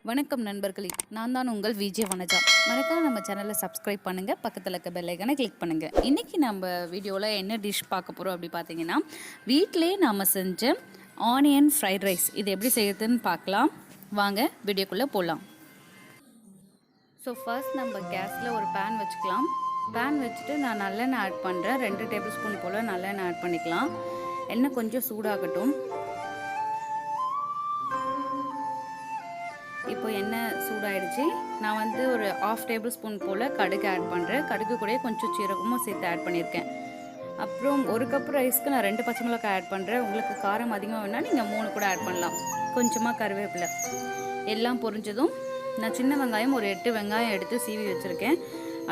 வணக்கம் நண்பர்களே, நான் தான் உங்கள் விஜே வனஜா. மறக்காம நம்ம சேனலை சப்ஸ்கிரைப் பண்ணுங்கள், பக்கத்தில் இருக்க பெல் ஐக்கானை கிளிக் பண்ணுங்கள். இன்றைக்கி நம்ம வீடியோவில் என்ன டிஷ் பார்க்க போகிறோம் அப்படி பார்த்தீங்கன்னா, வீட்டிலே நாம் செஞ்ச ஆனியன் ஃப்ரைட் ரைஸ். இது எப்படி செய்யறதுன்னு பார்க்கலாம் வாங்க, வீடியோக்குள்ளே போகலாம். ஸோ ஃபர்ஸ்ட் நம்ம கேஸில் ஒரு பேன் வச்சுக்கலாம். பேன் வச்சுட்டு நான் நல்லெண்ணெய் ஆட் பண்ணுறேன். 2 டேபிள் ஸ்பூன் போல் நல்லெண்ணெய் ஆட் பண்ணிக்கலாம். எண்ணெய் கொஞ்சம் சூடாகட்டும். இப்போ எண்ணெய் சூடாயிடுச்சு. நான் வந்து ஒரு 1/2 டேபிள் ஸ்பூன் போல் கடுகு ஆட் பண்ணுறேன். கடுகு கூட கொஞ்சம் சீரகமும் சேர்த்து ஆட் பண்ணியிருக்கேன். அப்புறம் 1 கப் ரைஸ்க்கு நான் 2 பச்சை மிளகாய் ஆட் பண்ணுறேன். உங்களுக்கு காரம் அதிகமாக வேணால் நீங்கள் 3 கூட ஆட் பண்ணலாம். கொஞ்சமாக கருவேப்பிலை எல்லாம் பொரிஞ்சதும் நான் சின்ன வெங்காயம் ஒரு 8 வெங்காயம் எடுத்து சீவி வச்சுருக்கேன்.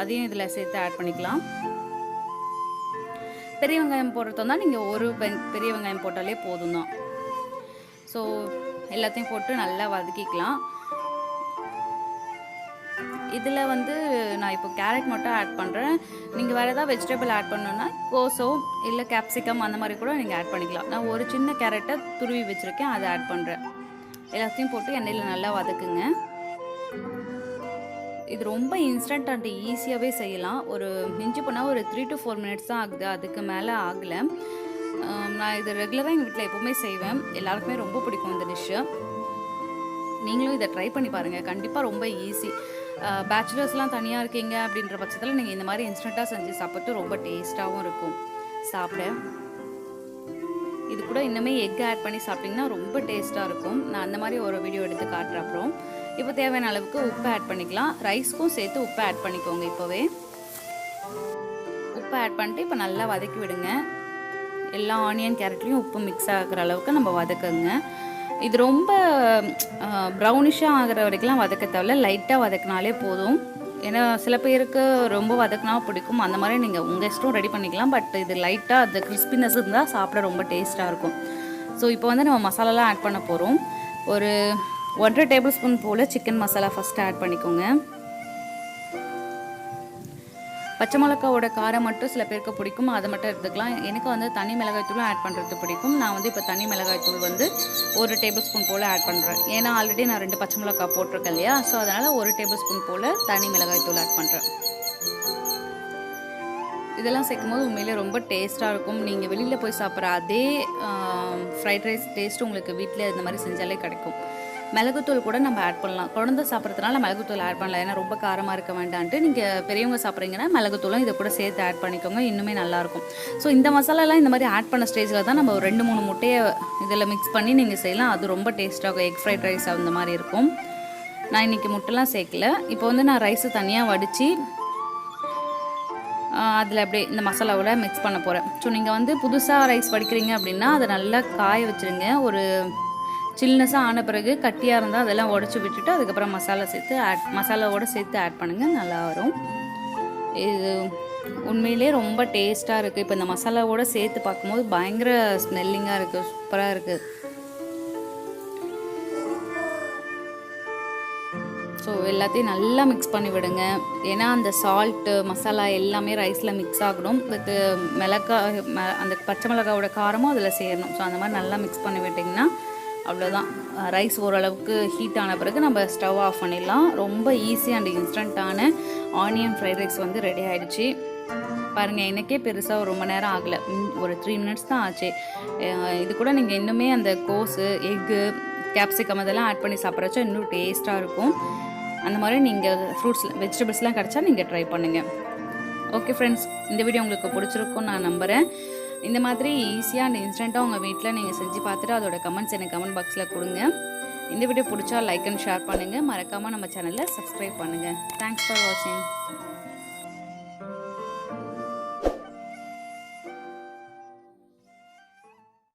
அதையும் இதில் சேர்த்து ஆட் பண்ணிக்கலாம். பெரிய வெங்காயம் போடுறதா தான் நீங்கள் ஒரு பெரிய வெங்காயம் போட்டாலே போதும் தான். ஸோ எல்லாத்தையும் போட்டு நல்லா வதக்கிக்கலாம். இதில் வந்து நான் இப்போ கேரட் மட்டும் ஆட் பண்ணுறேன். நீங்கள் வேறு ஏதாவது வெஜிடபிள் ஆட் பண்ணணுன்னா கோஸோ இல்லை கேப்சிகம் அந்த மாதிரி கூட நீங்கள் ஆட் பண்ணிக்கலாம். நான் ஒரு சின்ன கேரட்டை துருவி வச்சுருக்கேன், அதை ஆட் பண்ணுறேன். எல்லாத்தையும் போட்டு எண்ணெயில் நல்லா வதக்குங்க. இது ரொம்ப இன்ஸ்டன்ட் அண்ட் ஈஸியாகவே செய்யலாம். ஒரு மிஞ்சி போனால் ஒரு 3 to 4 மினிட்ஸ் தான் ஆகுது, அதுக்கு மேலே ஆகலை. நான் இது ரெகுலராக எங்கள் வீட்டில் எப்போவுமே செய்வேன். எல்லாருக்குமே ரொம்ப பிடிக்கும் இந்த டிஷ்ஷு. நீங்களும் இதை ட்ரை பண்ணி பாருங்கள், கண்டிப்பாக ரொம்ப ஈஸி. பேச்சுலர்ஸ்லாம் தனியாக இருக்கீங்க அப்படின்ற பட்சத்தில் நீங்கள் இந்த மாதிரி இன்ஸ்டண்ட்டாக செஞ்சு சாப்பிட்டு ரொம்ப டேஸ்ட்டாகவும் இருக்கும் சாப்பிட. இது கூட இன்னுமே எக் ஆட் பண்ணி சாப்பிட்டிங்கன்னா ரொம்ப டேஸ்ட்டாக இருக்கும். நான் அந்த மாதிரி ஒரு வீடியோ எடுத்து காட்டுறேன். அப்புறம் இப்போ தேவையான அளவுக்கு உப்பு ஆட் பண்ணிக்கலாம். ரைஸ்க்கும் சேர்த்து உப்பு ஆட் பண்ணிக்கோங்க. இப்போவே உப்பு ஆட் பண்ணிட்டு இப்போ நல்லா வதக்கி விடுங்க. எல்லா ஆனியன் கேரட்லேயும் உப்பு மிக்ஸ் ஆகிற அளவுக்கு நம்ம வதக்குங்க. இது ரொம்ப ப்ரௌனிஷாக ஆகிற வரைக்கும்லாம் வதக்க தேவையில்ல, லைட்டாக வதக்கினாலே போதும். ஏன்னா சில பேருக்கு ரொம்ப வதக்கினா பிடிக்கும், அந்த மாதிரி நீங்கள் உங்கள் இஷ்டம் ரெடி பண்ணிக்கலாம். பட் இது லைட்டாக அந்த கிறிஸ்பினஸ் இருந்தால் சாப்பிட ரொம்ப டேஸ்ட்டாக இருக்கும். ஸோ இப்போ வந்து நம்ம மசாலாலாம் ஆட் பண்ண போகிறோம். ஒரு 1.5 டேபிள் ஸ்பூன் போல் சிக்கன் மசாலா ஃபஸ்ட்டு ஆட் பண்ணிக்கோங்க. பச்சை மிளகாவோட காரம் மட்டும் சில பேருக்கு பிடிக்கும், அதை மட்டும் எடுத்துக்கலாம். எனக்கு வந்து தனி மிளகாய்த்தூளும் ஆட் பண்ணுறது பிடிக்கும். நான் வந்து இப்போ தனி மிளகாய்த்தூள் வந்து 1 டேபிள் ஸ்பூன் போல் ஆட் பண்ணுறேன். ஏன்னா ஆல்ரெடி நான் 2 பச்சை மிளகாய் போட்டிருக்கேன் இல்லையா, ஸோ அதனால் 1 டேபிள் ஸ்பூன் போல் தனி மிளகாய்த்தூள் ஆட் பண்ணுறேன். இதெல்லாம் சேர்க்கும் போது உண்மையிலே ரொம்ப டேஸ்ட்டாக இருக்கும். நீங்கள் வெளியில் போய் சாப்பிட்ற அதே ஃப்ரைட் ரைஸ் டேஸ்ட்டு உங்களுக்கு வீட்டில் இந்த மாதிரி செஞ்சாலே கிடைக்கும். மிளகுத்தூள் கூட நம்ம ஆட் பண்ணலாம். குழந்தை சாப்பிட்றதுனால மிளகுத்தூள் ஆட் பண்ணலாம், ஏன்னா ரொம்ப காரமாக இருக்க வேண்டான்ட்டு. நீங்கள் பெரியவங்க சாப்பிட்றீங்கன்னா மிளகுத்தூளும் இதை கூட சேர்த்து ஆட் பண்ணிக்கோங்க, இன்னுமே நல்லாயிருக்கும். ஸோ இந்த மசாலாலாம் இந்த மாதிரி ஆட் பண்ண ஸ்டேஜில் தான் நம்ம ஒரு 2-3 முட்டையை இதில் மிக்ஸ் பண்ணி நீங்கள் செய்யலாம். அது ரொம்ப டேஸ்ட்டாகும். எக் ஃப்ரைட் ரைஸ் அந்த மாதிரி இருக்கும். நான் இன்றைக்கி முட்டைலாம் சேர்க்கல. இப்போ வந்து நான் ரைஸு தனியாக வடித்து அதில் அப்படியே இந்த மசாலாவோட மிக்ஸ் பண்ண போகிறேன். ஸோ நீங்கள் வந்து புதுசாக ரைஸ் வடிக்கிறீங்க அப்படின்னா அதை நல்லா காய வச்சுருங்க. ஒரு சில்னஸாக ஆன பிறகு கட்டியாக இருந்தால் அதெல்லாம் உடச்சி விட்டுட்டு அதுக்கப்புறம் மசாலாவோடு சேர்த்து ஆட் பண்ணுங்கள், நல்லா வரும். இது உண்மையிலே ரொம்ப டேஸ்ட்டாக இருக்குது. இப்போ இந்த மசாலாவோடு சேர்த்து பார்க்கும்போது பயங்கர ஸ்மெல்லிங்காக இருக்குது, சூப்பராக இருக்குது. ஸோ எல்லாத்தையும் நல்லா மிக்ஸ் பண்ணி விடுங்க. ஏன்னா அந்த சால்ட்டு மசாலா எல்லாமே ரைஸில் மிக்ஸ் ஆகணும். வித் மிளகாய் அந்த பச்சை மிளகாவோட காரமும் அதில் சேரணும். ஸோ அந்த மாதிரி நல்லா மிக்ஸ் பண்ணி விட்டிங்கன்னா அவ்வளோதான். ரைஸ் ஓரளவுக்கு ஹீட் ஆன பிறகு நம்ம ஸ்டவ் ஆஃப் பண்ணிடலாம். ரொம்ப ஈஸி அண்ட் இன்ஸ்டண்ட்டான ஆனியன் ஃப்ரைட் ரைஸ் வந்து ரெடி ஆகிடுச்சு. பாருங்கள், எனக்கே பெருசாக ரொம்ப நேரம் ஆகலை, ஒரு 3 மினிட்ஸ் தான் ஆச்சு. இது கூட நீங்கள் இன்னுமே அந்த கோஸு எக்கு கேப்சிகம் அதெல்லாம் ஆட் பண்ணி சாப்பிட்றச்சா இன்னும் டேஸ்ட்டாக இருக்கும். அந்த மாதிரி நீங்கள் வெஜிடபிள்ஸ்லாம் கிடச்சா நீங்கள் ட்ரை பண்ணுங்கள். ஓகே ஃப்ரெண்ட்ஸ், இந்த வீடியோ உங்களுக்கு பிடிச்சிருக்கும்னு நான் நம்புகிறேன். இந்த மாதிரி ஈஸியாக அண்ட் இன்ஸ்டண்ட்டாக உங்கள் வீட்டில் நீங்கள் செஞ்சு பார்த்துட்டு அதோட கமெண்ட்ஸ் எனக்கு கமெண்ட் பாக்ஸில் கொடுங்க. இந்த வீடியோ பிடிச்சா லைக் அண்ட் ஷேர் பண்ணுங்கள். மறக்காமல் நம்ம சேனலை சப்ஸ்கிரைப் பண்ணுங்கள். தேங்க்ஸ் ஃபார் வாட்சிங்.